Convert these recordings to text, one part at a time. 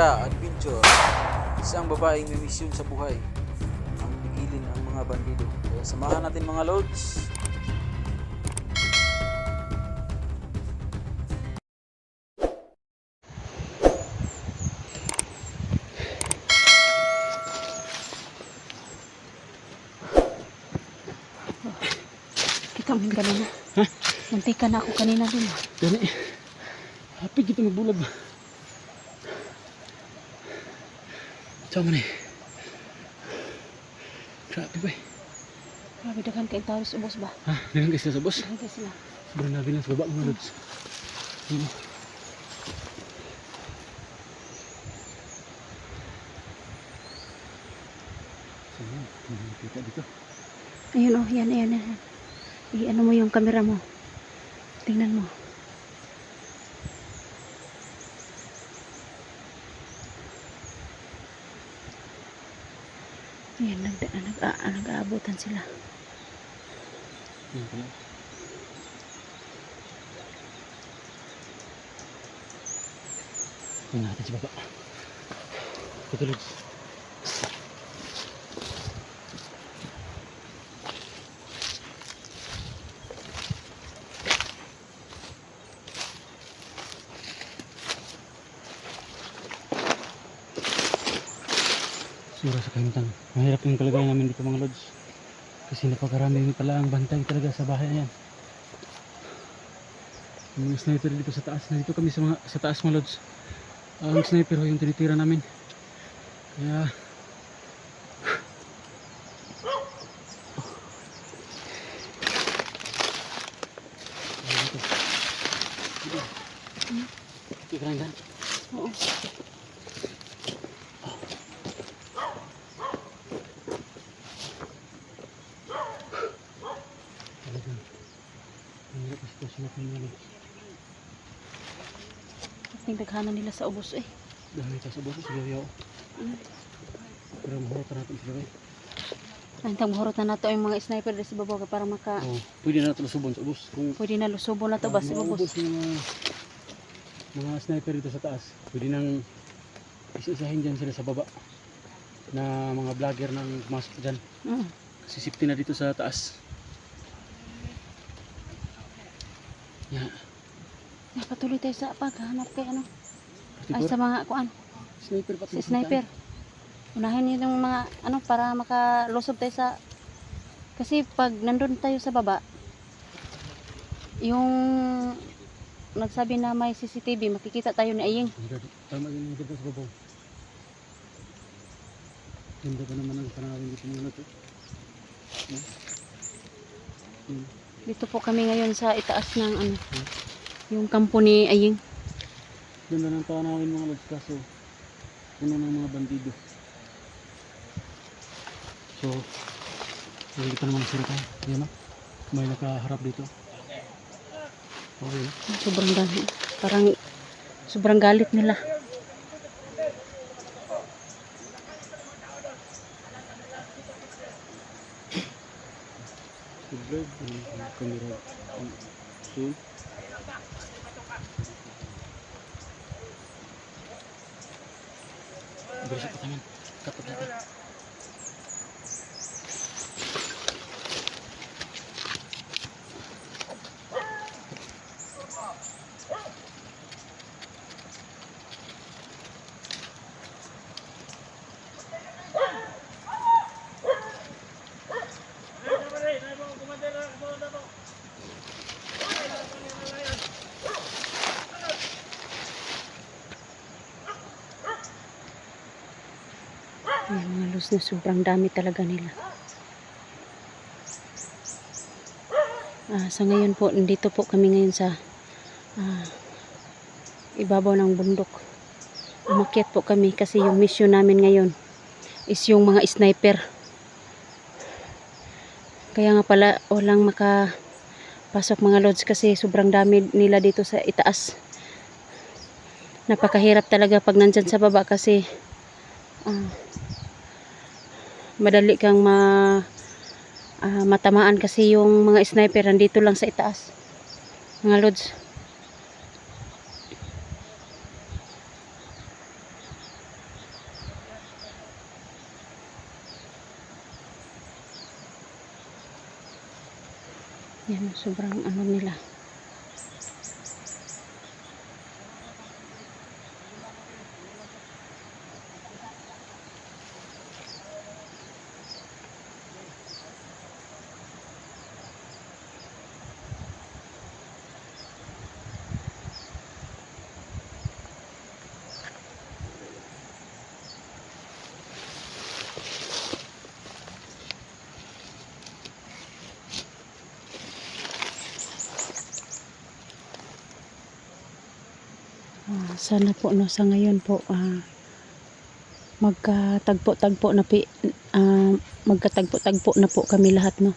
Barkada Adventure. Isang babaeng may misyon sa buhay ang pigilin ang mga bandido. Kaya samahan natin mga lods. Kita mo kanina. Ha? Muntikan na ako kanina din. Dali. Hapig kita magbulag ba? Sama na eh. Grabe ba eh. Grabe dagan kay tao sa ubos ba? Ha? Ganun guys sila sa boss. Dagan kay sila. Sobrang nabi lang sa baba mga lods. Yun. Saan yun? Hindi nakita dito. Ayun oh, yan. I-ano mo yung camera mo. Tingnan mo. Ayan, nag-aabutan sila. Yan pala. Tingnan natin sa baba. Ito lods. Sura sa kahintan. Mahirap yung kalagayan namin dito mga lods. Kasi napakarami pala ang bantay talaga sa bahay na yan. Yung sniper dito sa taas. Nandito kami sa taas mga lods. Ang sniper yung tinitira namin. Kaya ito kahintan. Oo. Mahirap ang sitwasyon natin mga lods. Tingdaghanan nila sa ubos eh. Dahil ito sa boss, siguro yaw. Pero mahirap natin sila kayo. Antang mahurot na nato yung mga sniper sa babaw para maka Oh, pwede na natin lusubon sa ubos. Kung pwede na lusubo na to ba sa maubos ubos. yung mga sniper dito sa taas, pwede nang isa-isahin dyan sila sa baba na mga vlogger nang pumasok dyan. Kasi safety na dito sa taas. Yeah. Napatuloy tayo sa paghahanap kay ano. Ay Ay, sa mga kuan. sniper pa. Si sniper. Unahin niyo yung mga ano para makalusob tayo sa kasi pag nandun tayo sa baba yung nagsabi na may CCTV makikita tayo ni Aying. Tama yun yung dito sa babaw. Ganda pa naman ang panahon dito muna to. Dito po kami ngayon sa itaas ng ano yung kampo ni Aying. Ganda ng tanawin mga lods kaso puno ng mga bandido. So, hindi pa naman sila tayo. Yan o. May nakaharap dito. Okay. Sobrang galit. Parang sobrang galit nila. Subscribe ang kamera. So, bersih ke tangan. Kapot natin. Yung mga luz na sobrang dami talaga nila. Sa ngayon po, nandito po kami ngayon sa ibabaw ng bundok. Umakyat po kami kasi yung mission namin ngayon is yung mga sniper. Kaya nga pala walang makapasok mga lods kasi sobrang dami nila dito sa itaas. Napakahirap talaga pag nandyan sa baba kasi madali kang matamaan kasi yung mga sniper nandito lang sa itaas mga lods. Yan, sobrang ano nila. Sana po no, sa ngayon po magkatagpo-tagpo na magkatagpo-tagpo na po kami lahat no.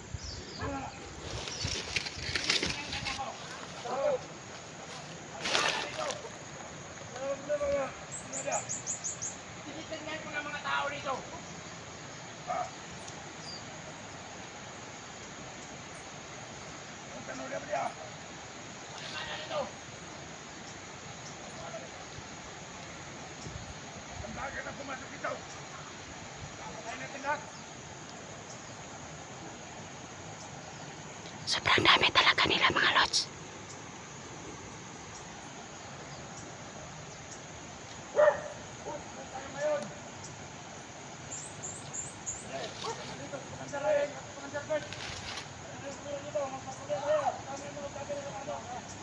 Sobrang dami talaga nila mga lods.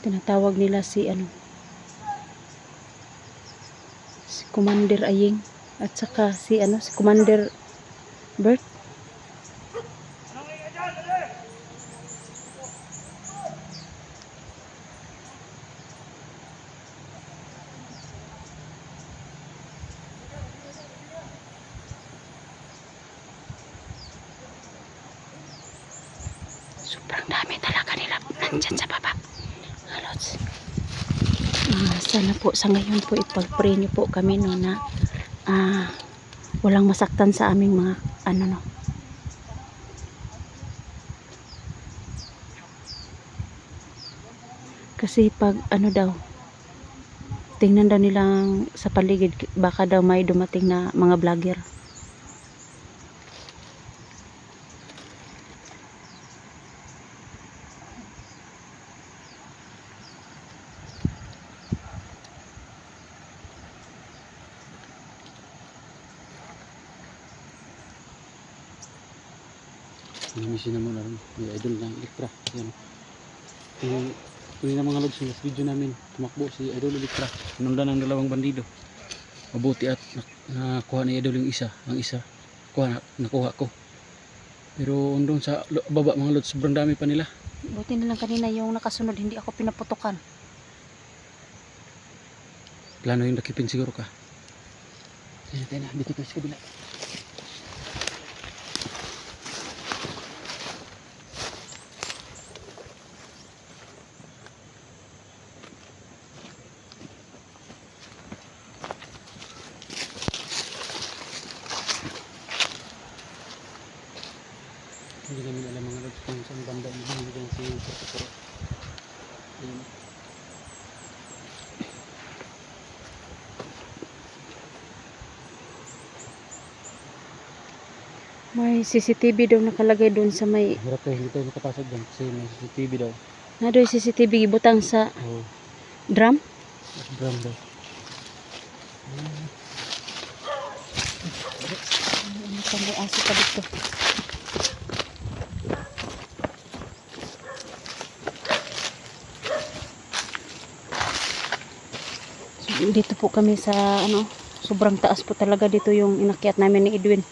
Tinatawag nila si si Commander Aying at saka si si Commander Bert. Sobrang dami talaga nila nandyan sa baba. Halos. Sana po sa ngayon po ipag-pray niyo po kami no na walang masaktan sa aming mga no. Kasi pag daw tingnan daw nilang sa paligid baka daw may dumating na mga vlogger. Namisin naman na rin yung idol ng Electra. Yan. Tuloy na mga lods, yung video namin tumakbo si Idol Electra. Sinundan ng dalawang bandido. Mabuti at nakuha ni Idol yung isa. Ang isa nakuha ko. Pero doon sa baba mga lods, sobrang dami pa nila. Buti na lang kanina yung nakasunod, hindi ako pinaputukan. Plano yung nakipin siguro ka. Sige na, dito tayo sa kabila. Hindi namin alam mga lods kung saan banda yung binigyan si Puro. Ayun. May CCTV daw nakalagay doon sa may Hirap tayo, hindi tayo makapasok doon kasi may CCTV daw. na doon CCTV gibutang sa drum. Drum daw. May aso pa dito. So, dito po kami sa sobrang taas po talaga dito yung inakyat namin ni Edwin.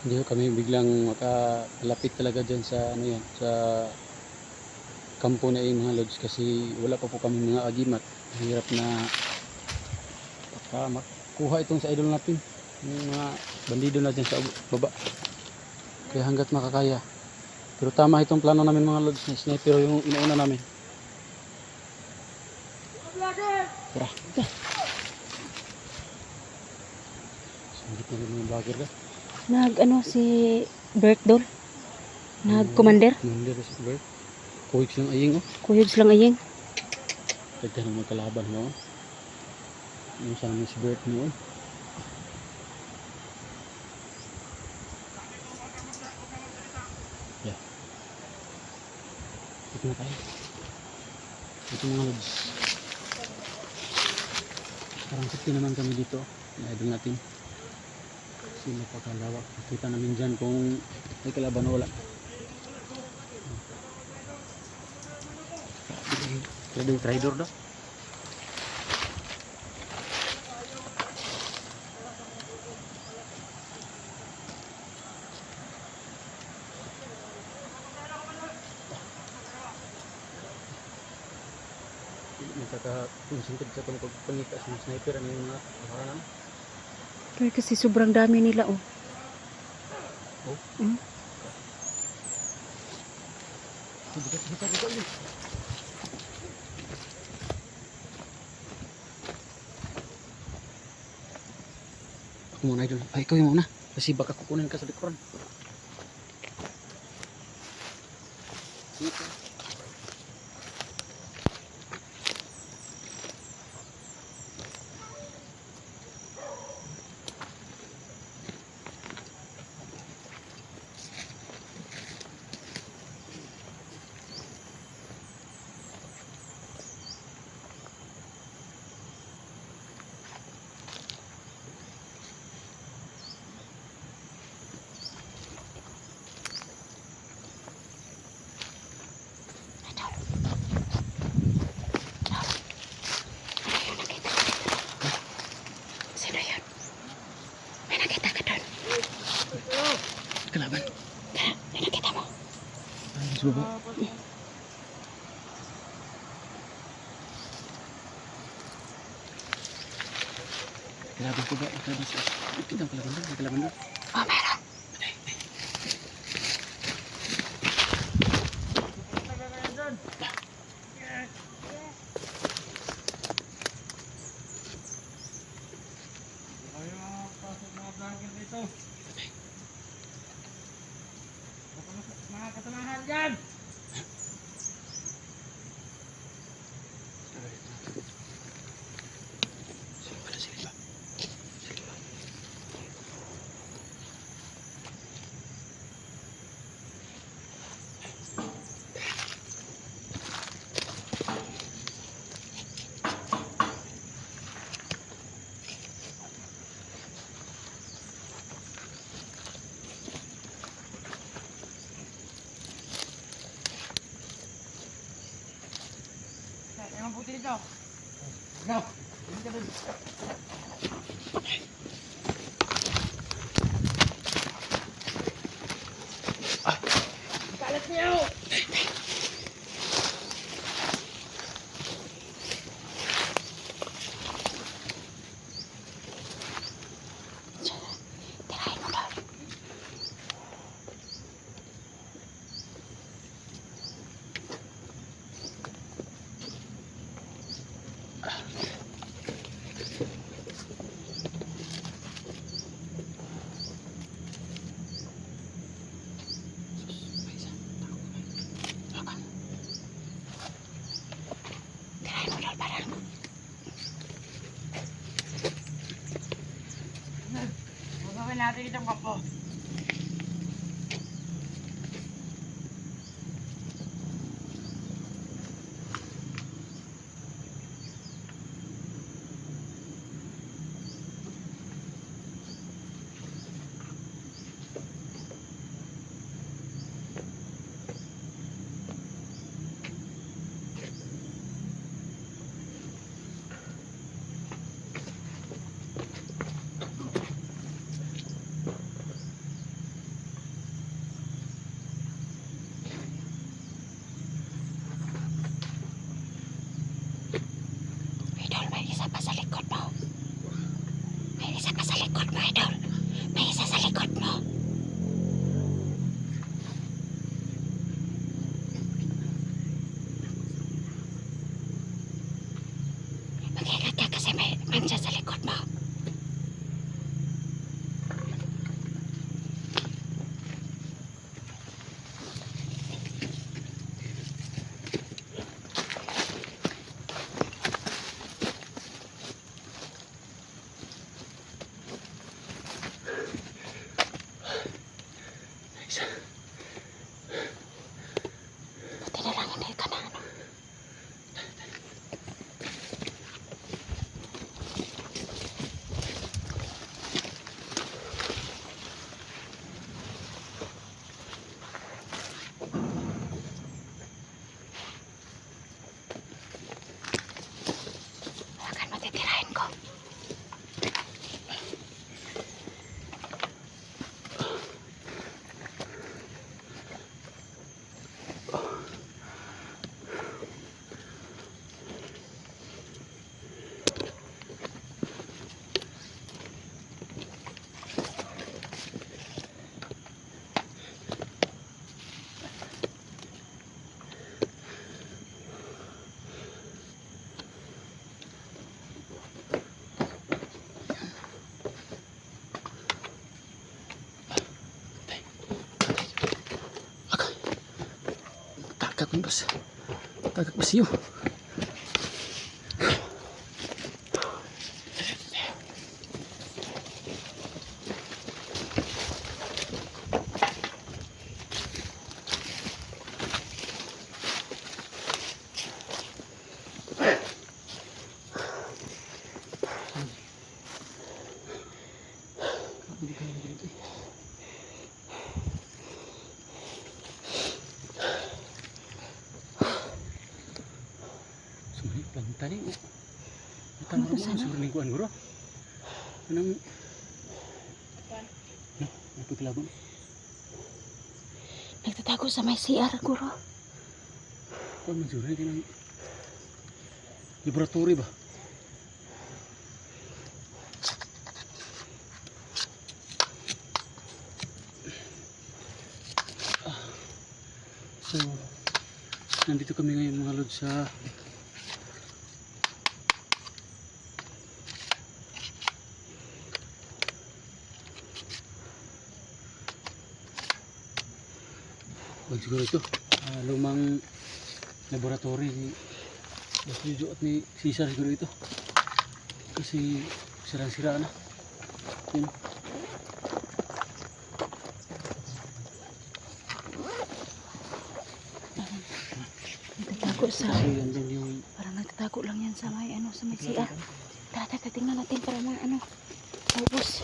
Hindi kami biglang makalapit talaga dyan sa sa kampo na yung mga lods kasi wala pa po kami mga agimat. Hirap na makuha itong sa idol natin. Yung mga bandido na dyan sa baba. Kaya hanggat makakaya. Pero tama itong plano namin mga lods na sniper yung inauna namin. Tara. Sungit na rin yung vlogger ka. Si Bert Dol. Commander. Commander si Bert. Kuhig silang aying Kuyog lang aying. Tagka ng magkalaban mo. Yung sana may si Bert mo. na tayo. Ito mga lods. Parang sakti naman kami dito. I-idol natin. Kasi napakalawak. Kita namin dyan kung may kalaban o wala. Pwede yung trader daw. Nakaka-concentrate sa kung pagpangita sa mga sniper ano yung mga kahanan. Pero kasi sobrang dami nila oh. Oh? Mm. Buka. Ako muna idol. Ay, ikaw yung muna. Kasi baka kukunin ka sa likuran. Dito. Sino yun? May nakita ka doon? Kalaban. May nakita mo? Ay, mas baba. Kalaban ko ba? Kalaban siya. Kita ang kalaban doon. May kalaban doon. Oh, meron. Mga kasamahan dyan! Sino pala sila? Ang puti dito. Go! Hindi ka doon. Kalat niyo! Tirahin mo doon. Tirahin mo doon parang. Gagawin natin itong kampo. Idol, may isa pa sa likod mo. May isa pa sa likod mo, Idol. May isa sa likod mo. Mag-ingat ka kasi may mandyan sa likod mo. Buti na lang hindi ka oras. Tagak basiyo. Sumali plantani. Utang Ano to mo sana? sa lingkuan guro. Anong no, napaglaban. Nagtatago sa may CR, guro. Kung mansuri kinang laboratory ba? So, nandito kami ngayon mga lod sa wag siguro ito lumang laboratory ni Boss Jojo at ni Cesar siguro ito kasi sirang-sira na yun. Nagtatago sa... Kasi andun yung Parang nagtatago lang yan sa may, ano, sa may CR. Tara, tingnan natin para ma, ano, maubos.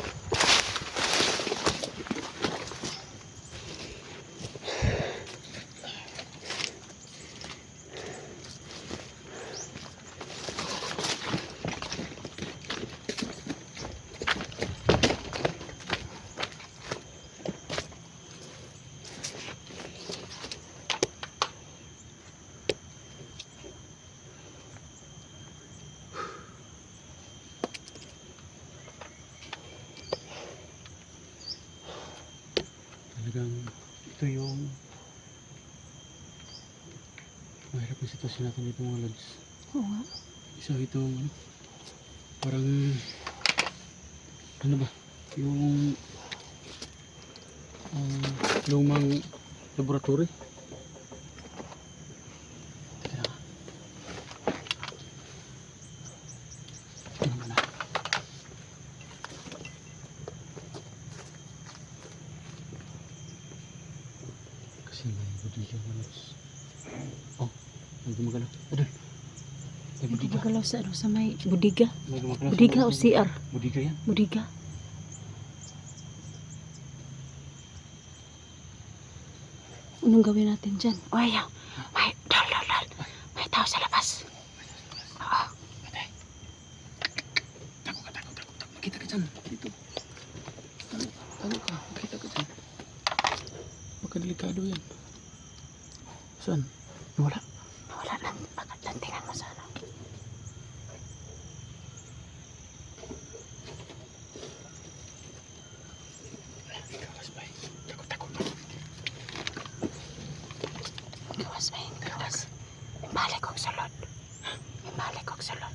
talagang ito yung mahirap na sitwasyon natin dito mga lods. Oo nga. Isa itong ano, parang ano ba yung lumang laboratory. Teka lang. Ano ba na? Kasi may budiga mga lods. Oh, may gumagalaw. Adol. May budiga. Nagpapagalaw sa, ano, sa may budiga. May gumagalaw. Budiga o CR? Budiga yan. Budiga. Anong gawin natin dyan? O, ayaw. May, dol. May tao sa labas. Oo. Patay. Tago ka. Makita ka dyan. Dito. Tago ka. Makita ka dyan. Baka delikado yan. Saan? Wala. Wala lang. Pagkatantingan mo sa ano. Gawas ba? Takot. Gawas ba yung gawas? Balik kong sulod. Balik kong sulod.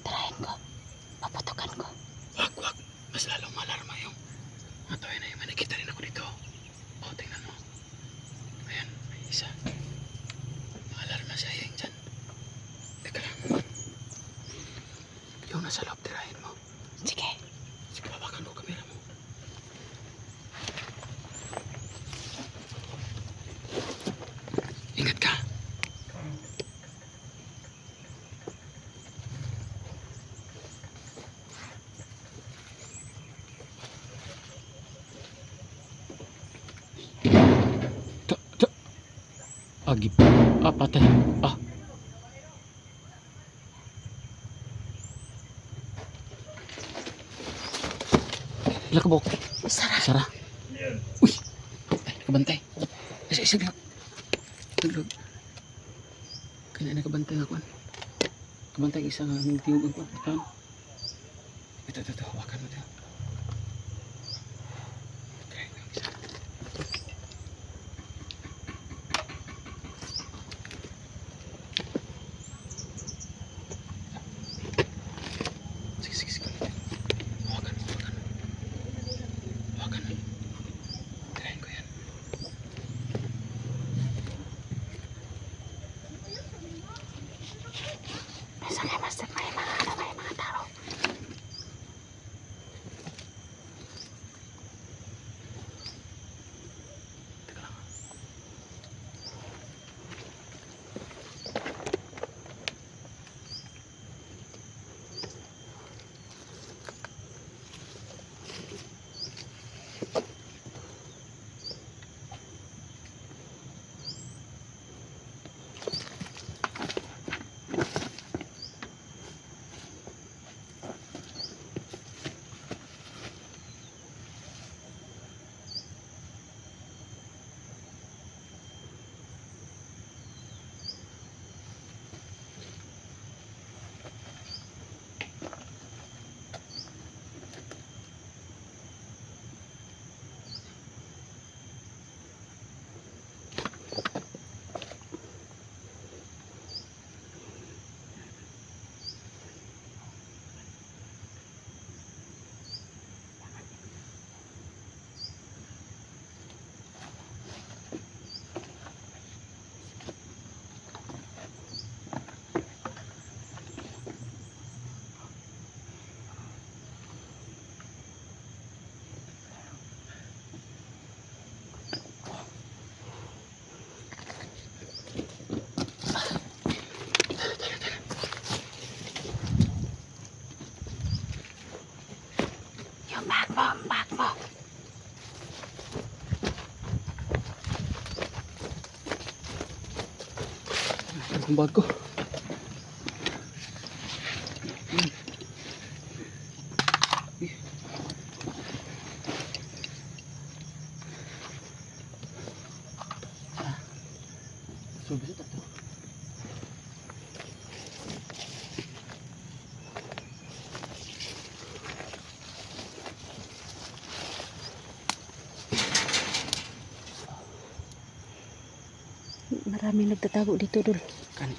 Tarahin ko. Paputukan ko. Wag. Mas lalong malarma yung matoy na yung nakita rin ako dito. O, tingnan mo. Ayan, may isa. Maalarma siya yung dyan. Teka lang. Yung nasa loob, tirahin mo. Sige. Sige, babakan ko kamera mo. Ingat ka. Agip. Patay. Lakabok. Sara. Uy. Nakabantay. Isa lang. Taglog. Kaya nakabantay ako. Kabantay isa nga ng tiyog ako. Ito. Hawakan mo ito. Try mo yung isa. Sige. Hawakan mo. Tirahin ko yan. Ang bag ko. So, bisa tak tu? Maraming nagtatago dito, Dol. Kan